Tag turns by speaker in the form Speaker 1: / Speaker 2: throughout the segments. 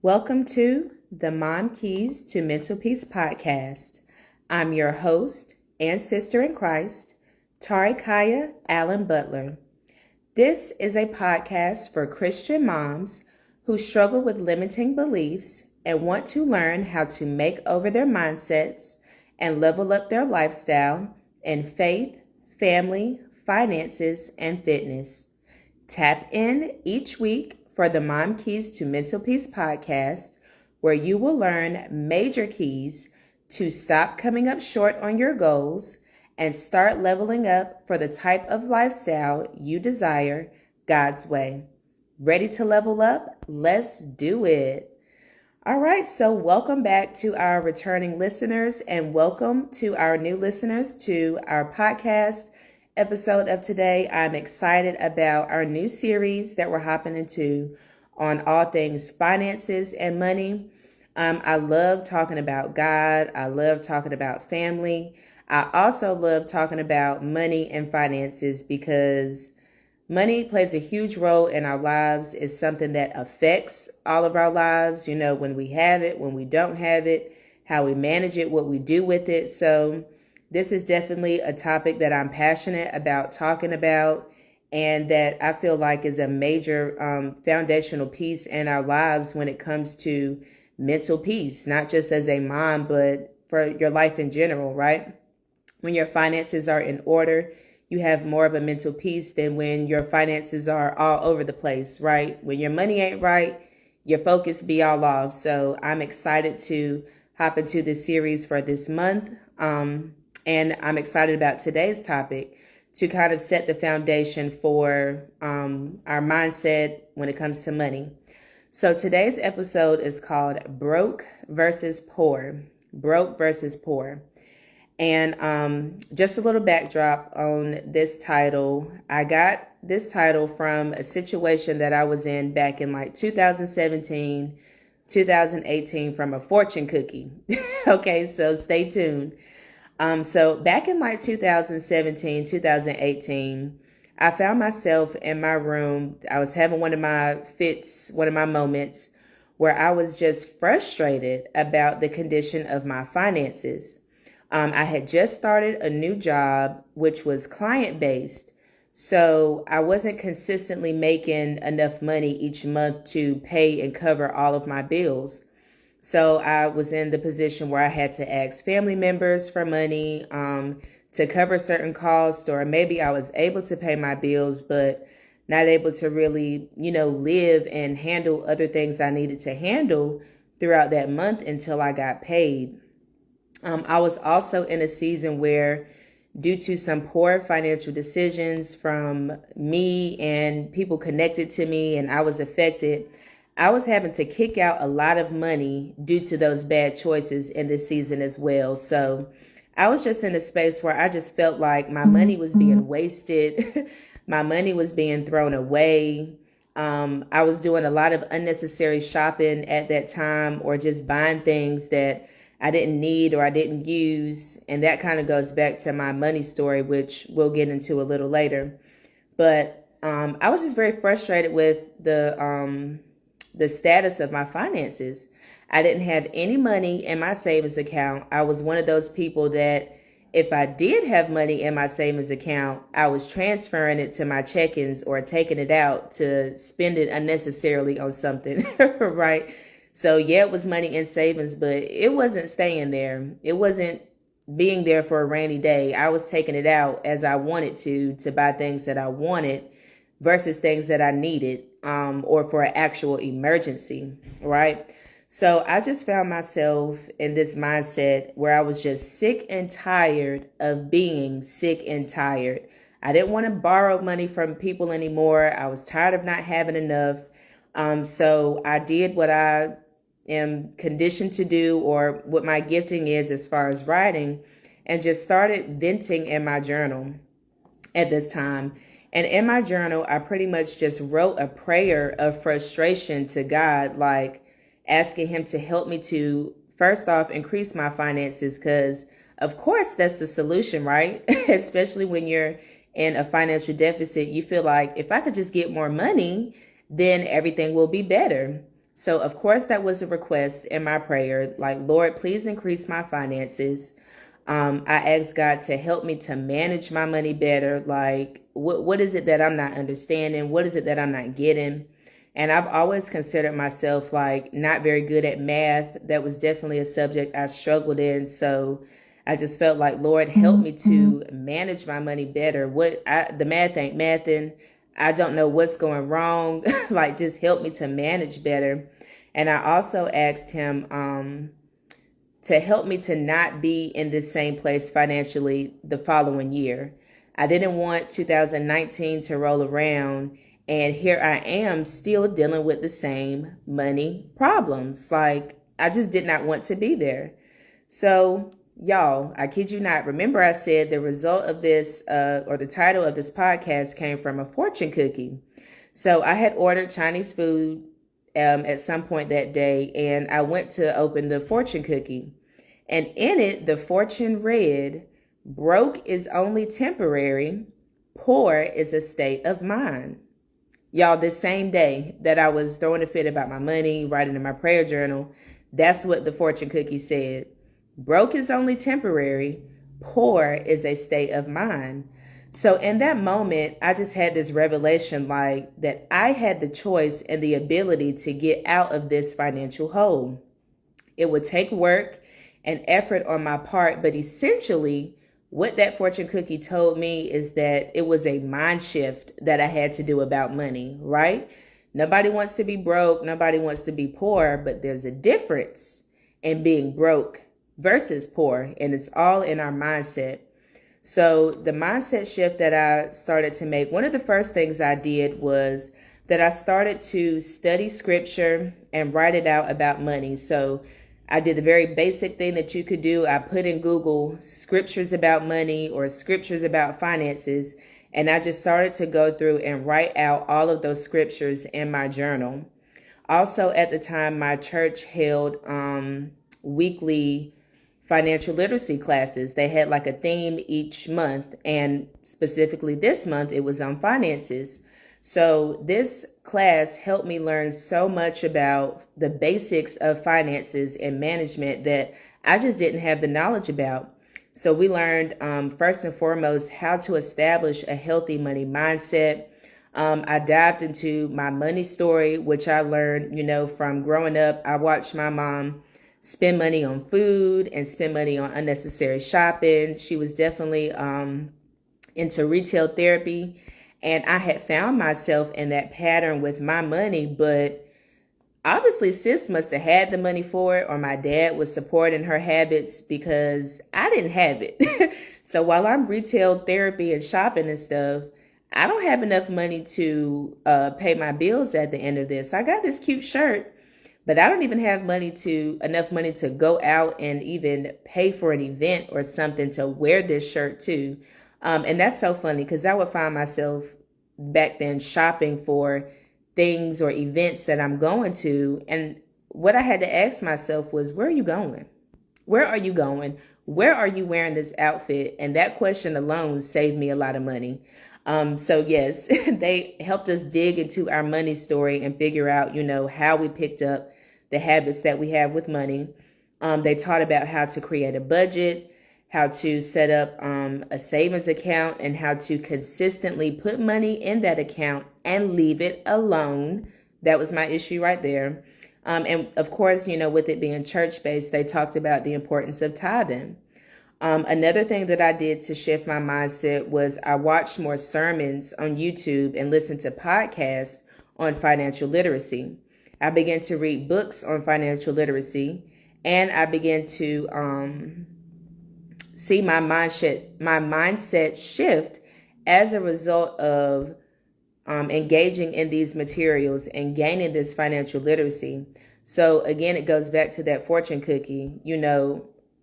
Speaker 1: Welcome to the Mom Keys to Mental Peace podcast. I'm your host and sister in Christ, Tari Kaya Allen Butler. This is a podcast for Christian moms who struggle with limiting beliefs and want to learn how to make over their mindsets and level up their lifestyle in faith, family, finances, and fitness. Tap in each week for the Mom Keys to Mental Peace podcast, where you will learn major keys to stop coming up short on your goals and start leveling up for the type of lifestyle you desire God's way. Ready to level up? Let's do it. All right, so welcome back to our returning listeners and welcome to our new listeners to our podcast episode of today. I'm excited about our new series that we're hopping into on all things finances and money. I love talking about God. I love talking about family. I also love talking about money and finances because money plays a huge role in our lives. It's something that affects all of our lives, when we have it, when we don't have it, how we manage it, what we do with it. So this is definitely a topic that I'm passionate about talking about and that I feel like is a major foundational piece in our lives when it comes to mental peace, not just as a mom, but for your life in general, right? When your finances are in order, you have more of a mental peace than when your finances are all over the place, right? When your money ain't right, your focus be all off. So I'm excited to hop into this series for this month. And I'm excited about today's topic to kind of set the foundation for our mindset when it comes to money. So today's episode is called Broke versus Poor. Broke versus Poor. And just a little backdrop on this title. I got this title from a situation that I was in back in like 2017, 2018 from a fortune cookie. Okay, so stay tuned. So back in like 2017, 2018, I found myself in my room. I was having one of my fits, one of my moments where I was just frustrated about the condition of my finances. I had just started a new job, which was client-based. So I wasn't consistently making enough money each month to pay and cover all of my bills. So I was in the position where I had to ask family members for money to cover certain costs, or maybe I was able to pay my bills, but not able to really, live and handle other things I needed to handle throughout that month until I got paid. I was also in a season where, due to some poor financial decisions from me and people connected to me, and I was affected, I was having to kick out a lot of money due to those bad choices in this season as well. So I was just in a space where I just felt like my money was being wasted. My money was being thrown away. I was doing a lot of unnecessary shopping at that time, or just buying things that I didn't need or I didn't use. And that kind of goes back to my money story, which we'll get into a little later. But I was just very frustrated with the status of my finances. I didn't have any money in my savings account. I was one of those people that if I did have money in my savings account, I was transferring it to my check-ins or taking it out to spend it unnecessarily on something, right? So yeah, it was money in savings, but it wasn't staying there. It wasn't being there for a rainy day. I was taking it out as I wanted to buy things that I wanted versus things that I needed, or for an actual emergency, right? So I just found myself in this mindset where I was just sick and tired of being sick and tired. I didn't want to borrow money from people anymore. I was tired of not having enough. So I did what I am conditioned to do, or what my gifting is as far as writing, and just started venting in my journal at this time. And in my journal, I pretty much just wrote a prayer of frustration to God, like asking him to help me to, first off, increase my finances, because of course that's the solution, right? Especially when you're in a financial deficit, you feel like if I could just get more money, then everything will be better. So, of course, that was a request in my prayer, like, Lord, please increase my finances. I asked God to help me to manage my money better. Like, what is it that I'm not understanding? What is it that I'm not getting? And I've always considered myself like not very good at math. That was definitely a subject I struggled in. So I just felt like, Lord, help me to manage my money better. The math ain't mathing. I don't know what's going wrong. Like, just help me to manage better. And I also asked him to help me to not be in the same place financially the following year. I didn't want 2019 to roll around and here I am still dealing with the same money problems. Like, I just did not want to be there. So, y'all, I kid you not. Remember, I said the result of this, or the title of this podcast came from a fortune cookie. So, I had ordered Chinese food at some point that day, and I went to open the fortune cookie. And in it, the fortune read, broke is only temporary, poor is a state of mind. Y'all, this same day that I was throwing a fit about my money, writing in my prayer journal, that's what the fortune cookie said. Broke is only temporary, poor is a state of mind. So in that moment, I just had this revelation like that I had the choice and the ability to get out of this financial hole. It would take work and effort on my part, but essentially what that fortune cookie told me is that it was a mind shift that I had to do about money, right? Nobody wants to be broke. Nobody wants to be poor, but there's a difference in being broke versus poor, and it's all in our mindset. So the mindset shift that I started to make, one of the first things I did was that I started to study scripture and write it out about money. So I did the very basic thing that you could do. I put in Google scriptures about money or scriptures about finances, and I just started to go through and write out all of those scriptures in my journal. Also, at the time, my church held weekly financial literacy classes. They had like a theme each month, and specifically this month, it was on finances. So this class helped me learn so much about the basics of finances and management that I just didn't have the knowledge about. So we learned first and foremost how to establish a healthy money mindset. I dived into my money story, which I learned, from growing up. I watched my mom spend money on food and spend money on unnecessary shopping. She was definitely into retail therapy. And I had found myself in that pattern with my money, but obviously sis must have had the money for it, or my dad was supporting her habits because I didn't have it. So while I'm retail therapy and shopping and stuff, I don't have enough money to pay my bills at the end of this. I got this cute shirt, but I don't even have enough money to go out and even pay for an event or something to wear this shirt to. And that's so funny because I would find myself back then shopping for things or events that I'm going to. And what I had to ask myself was, where are you going? Where are you going? Where are you wearing this outfit? And that question alone saved me a lot of money. So yes, they helped us dig into our money story and figure out, how we picked up the habits that we have with money. They taught about how to create a budget, how to set up a savings account, and how to consistently put money in that account and leave it alone. That was my issue right there. And of course, with it being church-based, they talked about the importance of tithing. Another thing that I did to shift my mindset was I watched more sermons on YouTube and listened to podcasts on financial literacy. I began to read books on financial literacy, and I began to see my mindset shift as a result of engaging in these materials and gaining this financial literacy. So again, it goes back to that fortune cookie.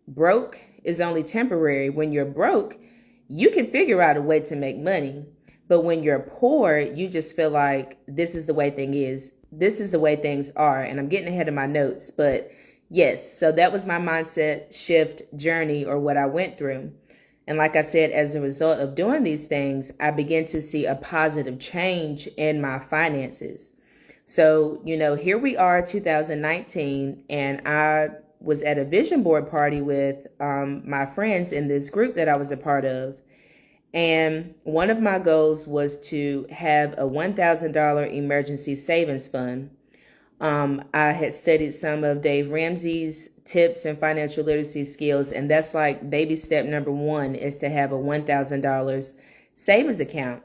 Speaker 1: Broke is only temporary. When you're broke, you can figure out a way to make money. But when you're poor, you just feel like this is the way thing is. This is the way things are. And I'm getting ahead of my notes, but yes, so that was my mindset shift journey, or what I went through. And like I said, as a result of doing these things, I began to see a positive change in my finances. So, here we are, 2019, and I was at a vision board party with my friends in this group that I was a part of. And one of my goals was to have a $1,000 emergency savings fund. I had studied some of Dave Ramsey's tips and financial literacy skills, and that's like baby step number one is to have a $1,000 savings account.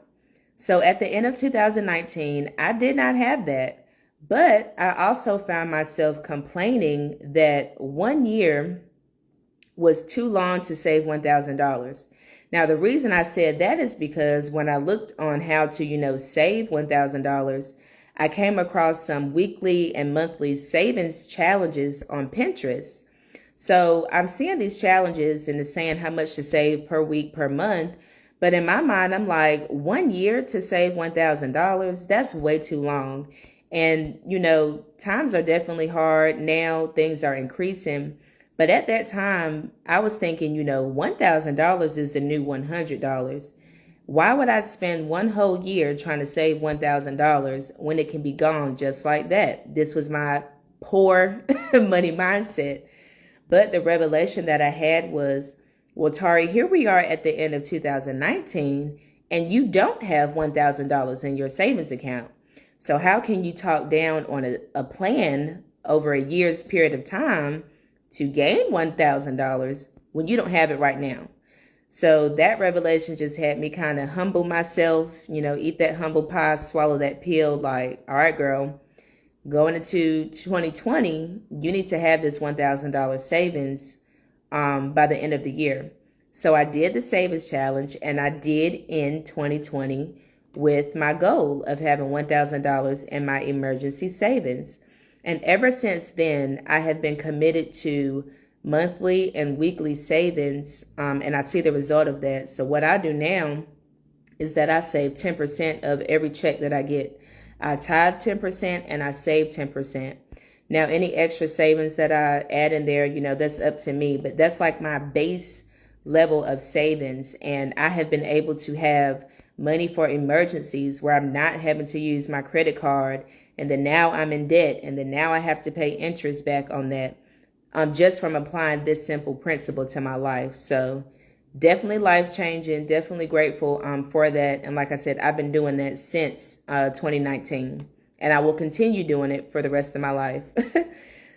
Speaker 1: So at the end of 2019, I did not have that, but I also found myself complaining that 1 year was too long to save $1,000. Now, the reason I said that is because when I looked on how to, save $1,000, I came across some weekly and monthly savings challenges on Pinterest. So I'm seeing these challenges and it's saying how much to save per week, per month. But in my mind, I'm like, 1 year to save $1,000, that's way too long. And, times are definitely hard. Now things are increasing. But at that time, I was thinking, $1,000 is the new $100. Why would I spend one whole year trying to save $1,000 when it can be gone just like that? This was my poor money mindset. But the revelation that I had was, well, Tari, here we are at the end of 2019, and you don't have $1,000 in your savings account. So how can you talk down on a plan over a year's period of time to gain $1,000 when you don't have it right now? So that revelation just had me kind of humble myself, eat that humble pie, swallow that pill, like, all right, girl, going into 2020, you need to have this $1,000 savings by the end of the year. So I did the savings challenge, and I did end 2020 with my goal of having $1,000 in my emergency savings. And ever since then, I have been committed to monthly and weekly savings, and I see the result of that. So what I do now is that I save 10% of every check that I get. I tithe 10% and I save 10%. Now, any extra savings that I add in there, that's up to me, but that's like my base level of savings. And I have been able to have money for emergencies where I'm not having to use my credit card. And then now I'm in debt, and then now I have to pay interest back on that. Just from applying this simple principle to my life. So definitely life-changing, definitely grateful for that. And like I said, I've been doing that since 2019, and I will continue doing it for the rest of my life.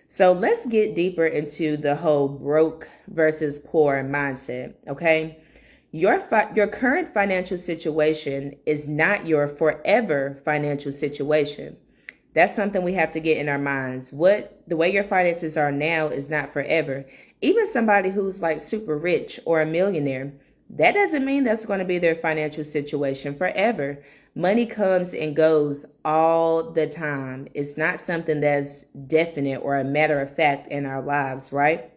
Speaker 1: So let's get deeper into the whole broke versus poor mindset, okay? Your current financial situation is not your forever financial situation. That's something we have to get in our minds. The way your finances are now is not forever. Even somebody who's like super rich or a millionaire, that doesn't mean that's going to be their financial situation forever. Money comes and goes all the time. It's not something that's definite or a matter of fact in our lives, right?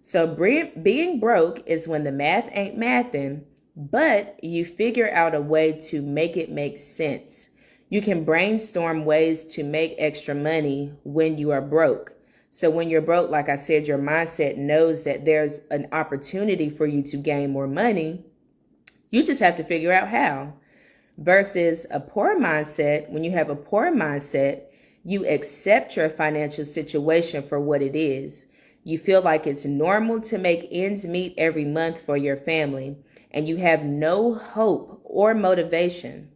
Speaker 1: So being broke is when the math ain't mathing, but you figure out a way to make it make sense. You can brainstorm ways to make extra money when you are broke. So when you're broke, like I said, your mindset knows that there's an opportunity for you to gain more money. You just have to figure out how. Versus a poor mindset, when you have a poor mindset, you accept your financial situation for what it is. You feel like it's normal to make ends meet every month for your family, and you have no hope or motivation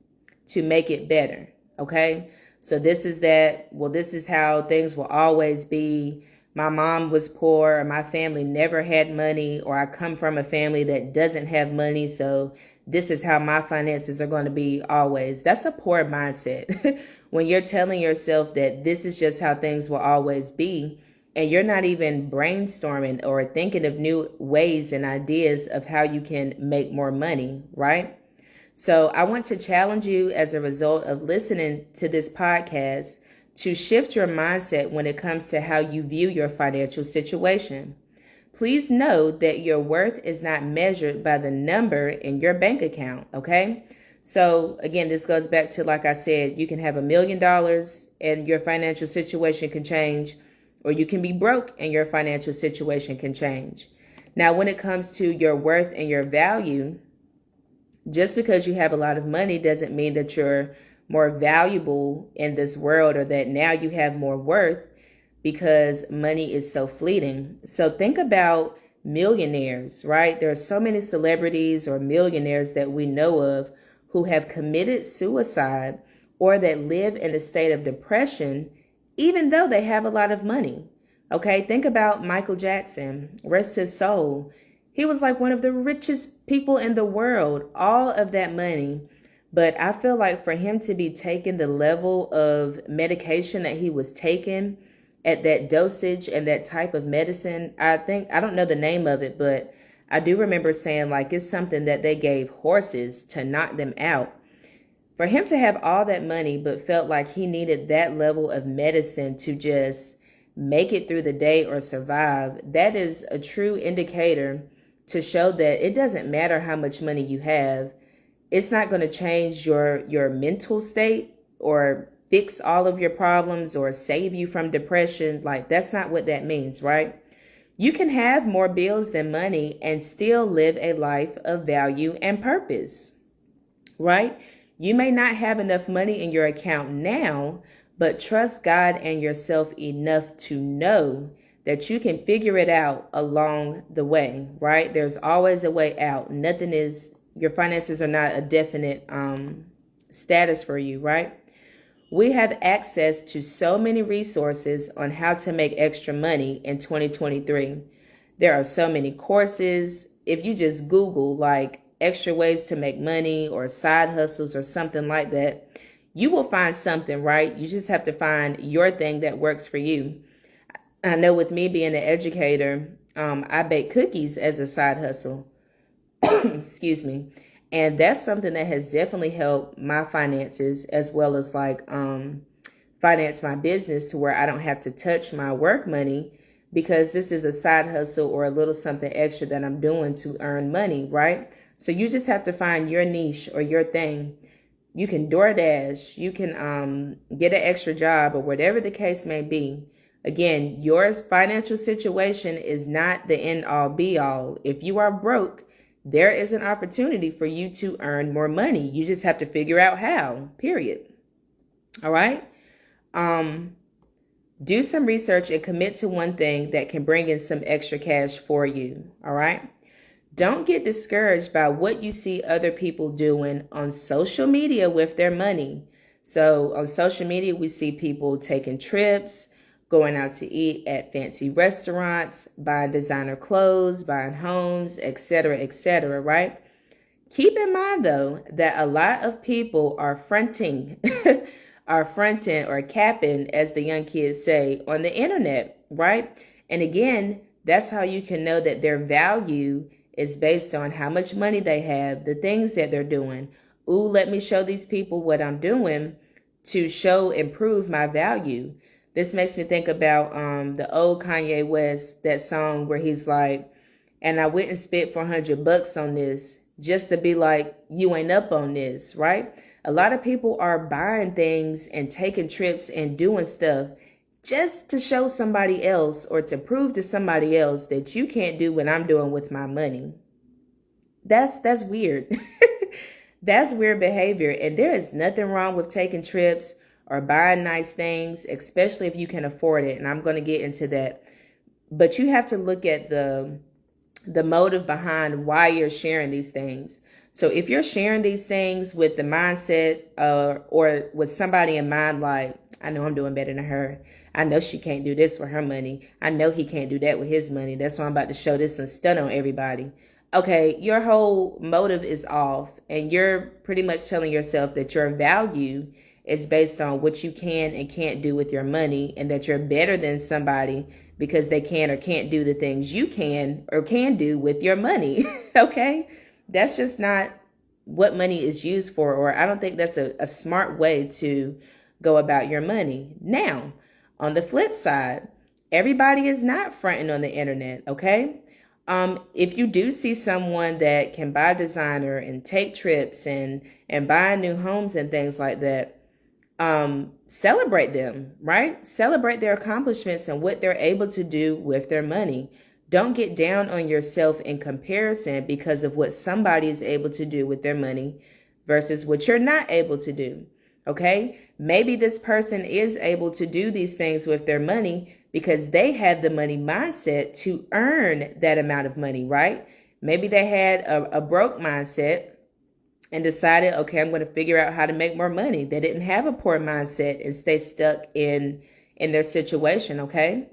Speaker 1: to make it better, okay? So this is how things will always be. My mom was poor, or my family never had money, or I come from a family that doesn't have money, so this is how my finances are going to be always. That's a poor mindset. When you're telling yourself that this is just how things will always be, and you're not even brainstorming or thinking of new ways and ideas of how you can make more money, right? So I want to challenge you as a result of listening to this podcast to shift your mindset when it comes to how you view your financial situation. Please know that your worth is not measured by the number in your bank account, okay? So again, this goes back to, like I said, you can have $1 million and your financial situation can change, or you can be broke and your financial situation can change. Now, when it comes to your worth and your value, just because you have a lot of money doesn't mean that you're more valuable in this world, or that now you have more worth because money is so fleeting. So think about millionaires, right? There are so many celebrities or millionaires that we know of who have committed suicide or that live in a state of depression, even though they have a lot of money. Okay, think about Michael Jackson, rest his soul. He was like one of the richest people in the world, all of that money. But I feel like for him to be taking the level of medication that he was taking at that dosage and that type of medicine, I don't know the name of it, but I do remember saying like it's something that they gave horses to knock them out. For him to have all that money, but felt like he needed that level of medicine to just make it through the day or survive, that is a true indicator to show that it doesn't matter how much money you have. It's not going to change your mental state or fix all of your problems or save you from depression. Like, that's not what that means, right? You can have more bills than money and still live a life of value and purpose, right? You may not have enough money in your account now, but trust God and yourself enough to know that you can figure it out along the way, right? There's always a way out. Your finances are not a definite status for you, right? We have access to so many resources on how to make extra money in 2023. There are so many courses. If you just Google like extra ways to make money or side hustles or something like that, you will find something, right? You just have to find your thing that works for you. I know with me being an educator, I bake cookies as a side hustle. Excuse me. And that's something that has definitely helped my finances as well as like finance my business to where I don't have to touch my work money because this is a side hustle or a little something extra that I'm doing to earn money, right? So you just have to find your niche or your thing. You can DoorDash, you can get an extra job or whatever the case may be. Again, your financial situation is not the end all be all. If you are broke, there is an opportunity for you to earn more money. You just have to figure out how, period. All right. Do some research and commit to one thing that can bring in some extra cash for you. All right. Don't get discouraged by what you see other people doing on social media with their money. So on social media, we see people taking trips, going out to eat at fancy restaurants, buying designer clothes, buying homes, etc., right? Keep in mind, though, that a lot of people are fronting, or capping, as the young kids say, on the internet, right? And again, that's how you can know that their value is based on how much money they have, the things that they're doing. Ooh, let me show these people what I'm doing to improve my value. This makes me think about the old Kanye West, that song where he's like, and I went and spent $400 on this just to be like, you ain't up on this, right? A lot of people are buying things and taking trips and doing stuff just to show somebody else or to prove to somebody else that you can't do what I'm doing with my money. That's weird. That's weird behavior. And there is nothing wrong with taking trips or buying nice things, especially if you can afford it. And I'm going to get into that. But you have to look at the motive behind why you're sharing these things. So if you're sharing these things with the mindset or with somebody in mind, like, I know I'm doing better than her. I know she can't do this with her money. I know he can't do that with his money. That's why I'm about to show this and stun on everybody. Okay, your whole motive is off, and you're pretty much telling yourself that your value is based on what you can and can't do with your money, and that you're better than somebody because they can or can't do the things you can or can do with your money. Okay? That's just not what money is used for, or I don't think that's a smart way to go about your money. Now, on the flip side, everybody is not fronting on the internet, okay? If you do see someone that can buy designer and take trips and buy new homes and things like that, celebrate them, right? Celebrate their accomplishments and what they're able to do with their money. Don't get down on yourself in comparison because of what somebody is able to do with their money versus what you're not able to do. Okay? Maybe this person is able to do these things with their money because they had the money mindset to earn that amount of money, right? Maybe they had a broke mindset and decided, okay, I'm going to figure out how to make more money. They didn't have a poor mindset and stay stuck in their situation, okay?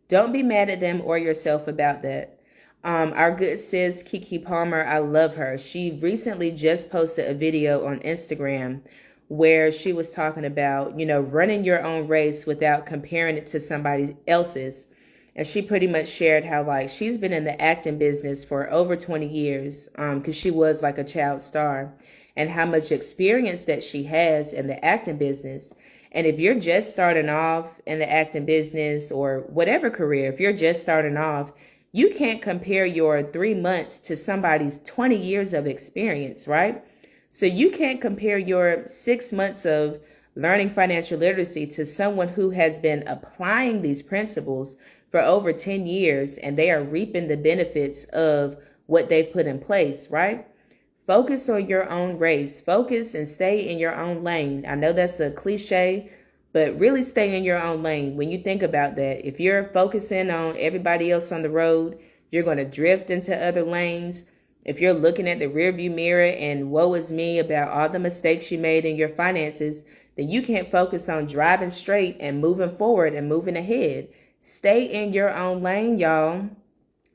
Speaker 1: Don't be mad at them or yourself about that. Our good sis, Kiki Palmer, I love her. She recently just posted a video on Instagram where she was talking about, running your own race without comparing it to somebody else's. And she pretty much shared how, like, she's been in the acting business for over 20 years because she was like a child star, and how much experience that she has in the acting business. And if you're just starting off in the acting business or whatever career, if you're just starting off, you can't compare your 3 months to somebody's 20 years of experience, right? So you can't compare your 6 months of learning financial literacy to someone who has been applying these principles for over 10 years and they are reaping the benefits of what they've put in place, right? Focus on your own race. Focus and stay in your own lane. I know that's a cliche, but really stay in your own lane. When you think about that, if you're focusing on everybody else on the road, you're going to drift into other lanes. If you're looking at the rearview mirror and woe is me about all the mistakes you made in your finances, then you can't focus on driving straight and moving forward and moving ahead. Stay in your own lane, y'all.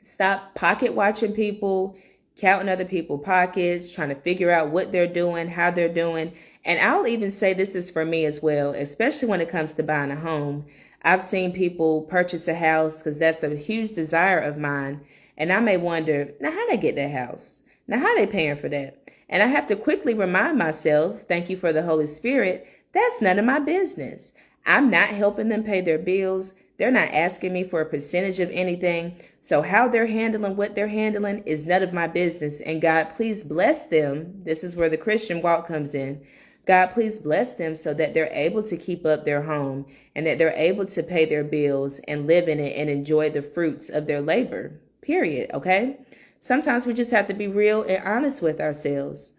Speaker 1: Stop pocket watching people, counting other people's pockets, trying to figure out what they're doing, how they're doing. And I'll even say this is for me as well, especially when it comes to buying a home. I've seen people purchase a house because that's a huge desire of mine. And I may wonder, now how they get that house? Now how they paying for that? And I have to quickly remind myself, thank you for the Holy Spirit, that's none of my business. I'm not helping them pay their bills. They're not asking me for a percentage of anything. So how they're handling what they're handling is none of my business. And God, please bless them. This is where the Christian walk comes in. God, please bless them so that they're able to keep up their home and that they're able to pay their bills and live in it and enjoy the fruits of their labor, period. Okay? Sometimes we just have to be real and honest with ourselves.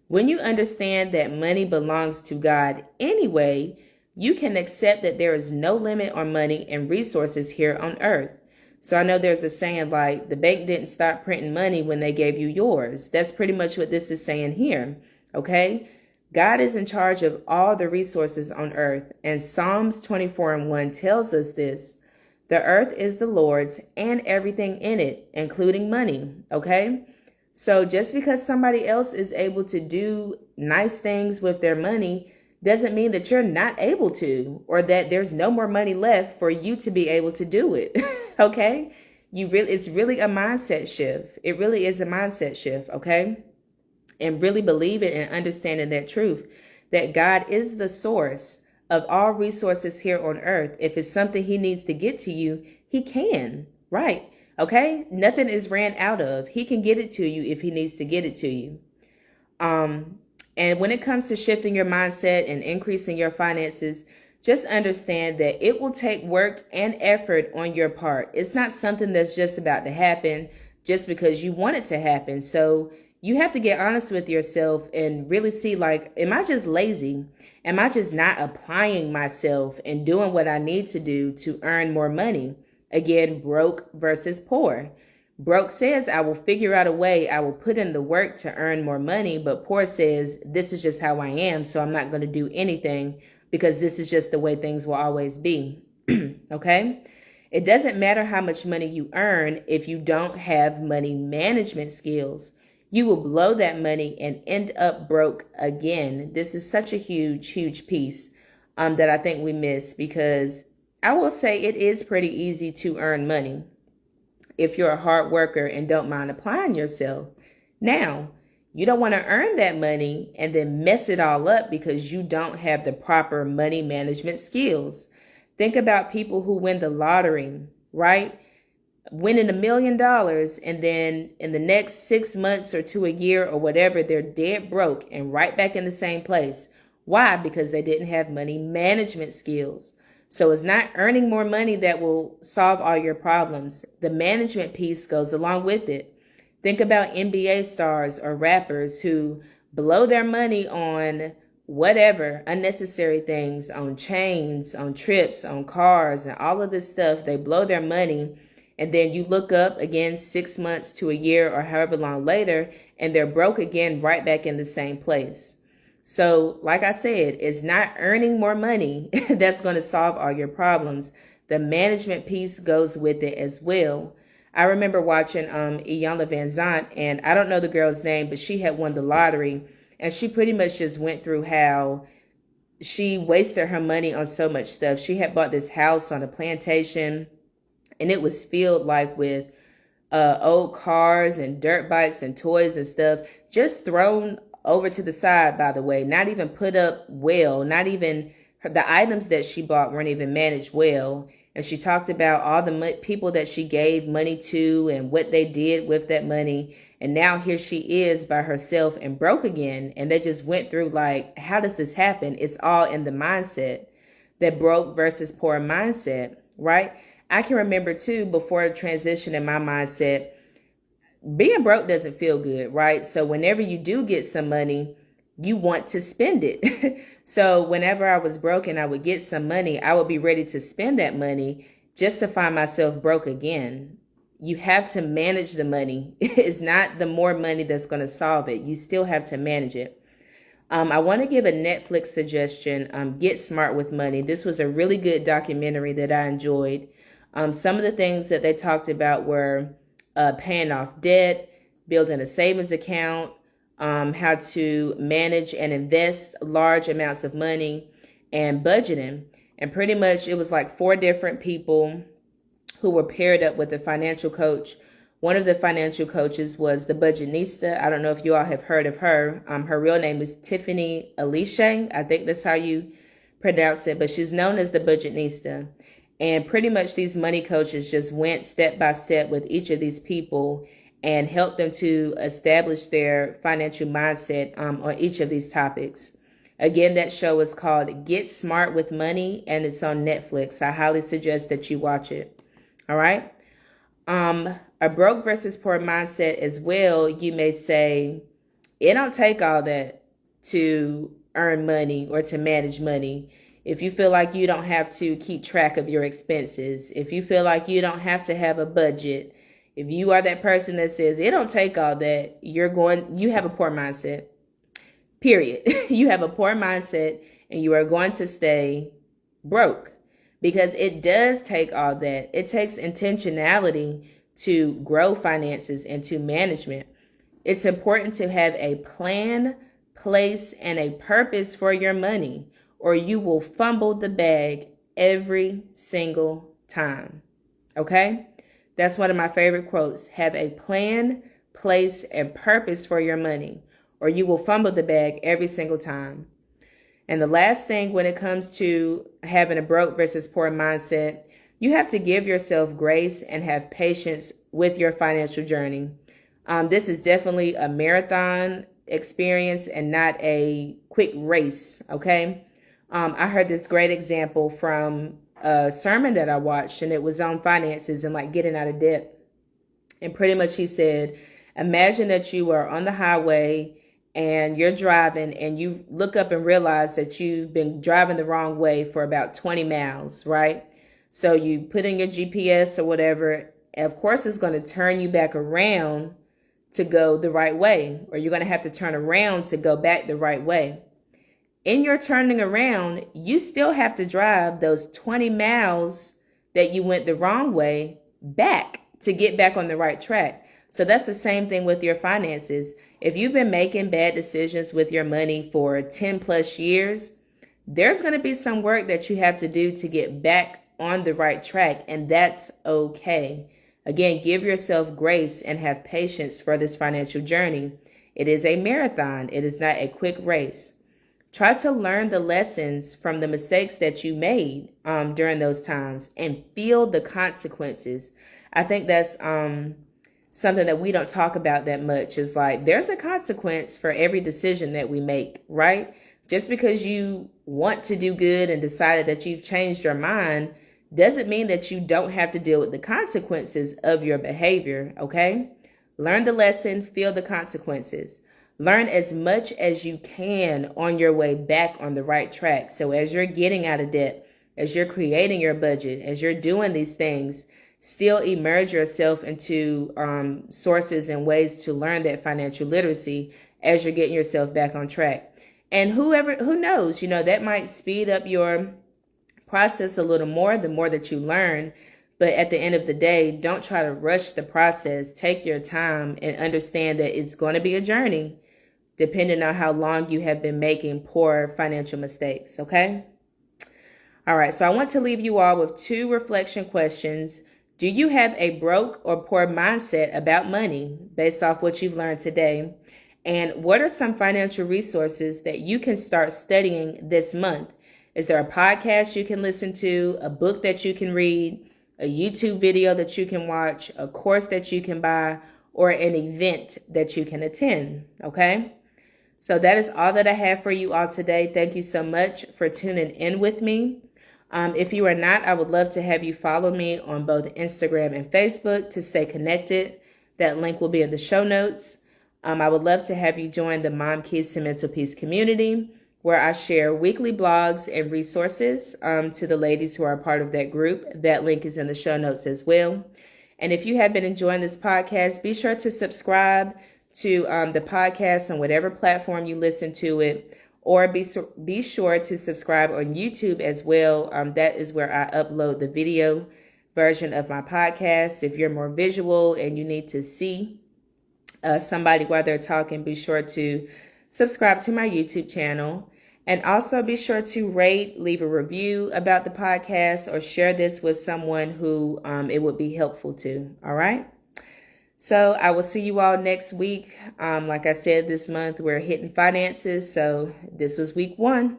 Speaker 1: When you understand that money belongs to God anyway, you can accept that there is no limit on money and resources here on earth. So I know there's a saying like the bank didn't stop printing money when they gave you yours. That's pretty much what this is saying here. Okay? God is in charge of all the resources on earth. And Psalms 24:1 tells us this. The earth is the Lord's and everything in it, including money. Okay? So just because somebody else is able to do nice things with their money doesn't mean that you're not able to, or that there's no more money left for you to be able to do it. Okay? It's really a mindset shift. It really is a mindset shift, okay? And really believe it and understanding that truth, that God is the source of all resources here on earth. If it's something he needs to get to you, he can, right? Okay? Nothing is ran out of. He can get it to you if he needs to get it to you. And when it comes to shifting your mindset and increasing your finances, just understand that it will take work and effort on your part. It's not something that's just about to happen just because you want it to happen. So you have to get honest with yourself and really see, like, am I just lazy? Am I just not applying myself and doing what I need to do to earn more money? Again, broke versus poor. Broke says, I will figure out a way, I will put in the work to earn more money. But poor says, this is just how I am, so I'm not going to do anything because this is just the way things will always be. Okay? It doesn't matter how much money you earn if you don't have money management skills. You will blow that money and end up broke again. This is such a huge, huge piece that I think we miss, because I will say it is pretty easy to earn money if you're a hard worker and don't mind applying yourself. Now, you don't want to earn that money and then mess it all up because you don't have the proper money management skills. Think about people who win the lottery, right? Winning $1 million, and then in the next 6 months or to a year or whatever, they're dead broke and right back in the same place. Why? Because they didn't have money management skills. So it's not earning more money that will solve all your problems. The management piece goes along with it. Think about NBA stars or rappers who blow their money on whatever, unnecessary things, on chains, on trips, on cars, and all of this stuff. They blow their money. And then you look up again 6 months to a year or however long later, and they're broke again, right back in the same place. So like I said, it's not earning more money that's going to solve all your problems. The management piece goes with it as well. I remember watching Iyanla Vanzant, and I don't know the girl's name, but she had won the lottery. And she pretty much just went through how she wasted her money on so much stuff. She had bought this house on a plantation, and it was filled like with old cars and dirt bikes and toys and stuff, just thrown over to the side, by the way, not even put up well, not even the items that she bought weren't even managed well. And she talked about all the people that she gave money to and what they did with that money. And now here she is by herself and broke again. And they just went through like, how does this happen? It's all in the mindset, that broke versus poor mindset, right? I can remember too, before a transition in my mindset, being broke doesn't feel good, right? So whenever you do get some money, you want to spend it. So whenever I was broke and I would get some money, I would be ready to spend that money just to find myself broke again. You have to manage the money. It's not the more money that's going to solve it. You still have to manage it. I want to give a Netflix suggestion, Get Smart with Money. This was a really good documentary that I enjoyed. Some of the things that they talked about were paying off debt, building a savings account, how to manage and invest large amounts of money, and budgeting. And pretty much it was like 4 different people who were paired up with a financial coach. One of the financial coaches was the Budgetnista. I don't know if you all have heard of her. Her real name is Tiffany Alicia. I think that's how you pronounce it, but she's known as the Budgetnista. And pretty much these money coaches just went step by step with each of these people and helped them to establish their financial mindset on each of these topics. Again, that show is called Get Smart with Money, and it's on Netflix. I highly suggest that you watch it. All right. A broke versus poor mindset as well. You may say, it don't take all that to earn money or to manage money. If you feel like you don't have to keep track of your expenses, if you feel like you don't have to have a budget, if you are that person that says it don't take all that, you have a poor mindset. Period. You have a poor mindset and you are going to stay broke, because it does take all that. It takes intentionality to grow finances and to management. It's important to have a plan, place, and a purpose for your money, or you will fumble the bag every single time. Okay? That's one of my favorite quotes. Have a plan, place, and purpose for your money, or you will fumble the bag every single time. And the last thing, when it comes to having a broke versus poor mindset, you have to give yourself grace and have patience with your financial journey. This is definitely a marathon experience and not a quick race, okay? I heard this great example from a sermon that I watched, and it was on finances and like getting out of debt. And pretty much he said, imagine that you are on the highway and you're driving and you look up and realize that you've been driving the wrong way for about 20 miles, right? So you put in your GPS or whatever, and of course it's going to turn you back around to go the right way, or you're going to have to turn around to go back the right way. In your turning around, you still have to drive those 20 miles that you went the wrong way back to get back on the right track. So that's the same thing with your finances. If you've been making bad decisions with your money for 10 plus years, there's going to be some work that you have to do to get back on the right track, and that's okay. Again, give yourself grace and have patience for this financial journey. It is a marathon. It is not a quick race. Try to learn the lessons from the mistakes that you made during those times and feel the consequences. I think that's something that we don't talk about that much. Is like, there's a consequence for every decision that we make, right? Just because you want to do good and decided that you've changed your mind doesn't mean that you don't have to deal with the consequences of your behavior, okay? Learn the lesson, feel the consequences. Learn as much as you can on your way back on the right track. So as you're getting out of debt, as you're creating your budget, as you're doing these things, still immerse yourself into sources and ways to learn that financial literacy as you're getting yourself back on track. And who knows, that might speed up your process a little more, the more that you learn. But at the end of the day, don't try to rush the process. Take your time and understand that it's going to be a journey, depending on how long you have been making poor financial mistakes, okay? All right, so I want to leave you all with 2 reflection questions. Do you have a broke or poor mindset about money based off what you've learned today? And what are some financial resources that you can start studying this month? Is there a podcast you can listen to, a book that you can read, a YouTube video that you can watch, a course that you can buy, or an event that you can attend, okay? So that is all that I have for you all today. Thank you so much for tuning in with me. If you are not, I would love to have you follow me on both Instagram and Facebook to stay connected. That link will be in the show notes. I would love to have you join the Mom Keys to Mental Peace community, where I share weekly blogs and resources to the ladies who are a part of that group. That link is in the show notes as well. And if you have been enjoying this podcast, be sure to subscribe to the podcast on whatever platform you listen to it, or be sure to subscribe on YouTube as well. That is where I upload the video version of my podcast. If you're more visual and you need to see somebody while they're talking, be sure to subscribe to my YouTube channel. And also be sure to rate, leave a review about the podcast, or share this with someone who it would be helpful to. All right. So I will see you all next week. Like I said, this month we're hitting finances. So this was week 1.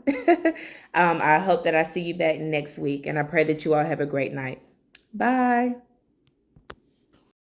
Speaker 1: I hope that I see you back next week. And I pray that you all have a great night. Bye.